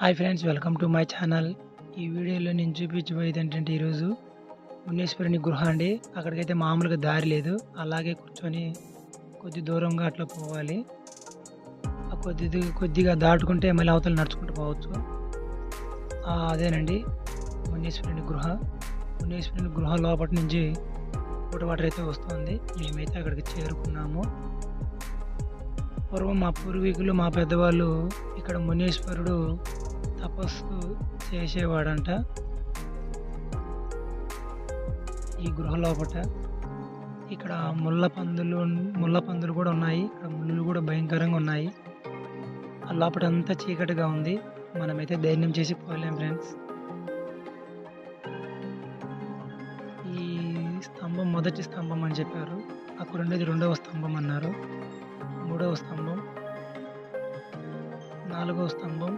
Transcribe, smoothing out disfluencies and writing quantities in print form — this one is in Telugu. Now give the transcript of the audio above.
Hi friends, welcome to my channel. ఈ వీడియోలో నేను చూపించబోయేది ఏంటంటే ఈరోజు మునేశ్వరుని గృహ అండి. అక్కడికైతే మామూలుగా దారి లేదు, అలాగే కూర్చొని కొద్ది దూరంగా అట్లా పోవాలి. ఆ కొద్దిగా దాటుకుంటే మళ్ళీ అవతల నడుచుకుంటూ పోవచ్చు. అదేనండి మునేశ్వరుని గృహ. మునేశ్వరుని గృహ లోపటి నుంచి ఫుట్ వాటర్ అయితే వస్తుంది. మేమైతే అక్కడికి చేరుకున్నాము. పూర్వం మా పూర్వీకులు, మా పెద్దవాళ్ళు ఇక్కడ మునీశ్వరుడు తపస్సు చేసేవాడంట. ఈ గృహ లోపట ఇక్కడ ముళ్ళ పందులు కూడా ఉన్నాయి. ఇక్కడ ముళ్ళు కూడా భయంకరంగా ఉన్నాయి. ఆ లోపట అంతా చీకటిగా ఉంది. మనమైతే ధైర్యం చేసి పోలేం ఫ్రెండ్స్. ఈ స్తంభం మొదటి స్తంభం అని చెప్పారు. అక్కడ ఉండేది 2వ స్తంభం అన్నారు. 3వ స్తంభం, 4వ స్తంభం,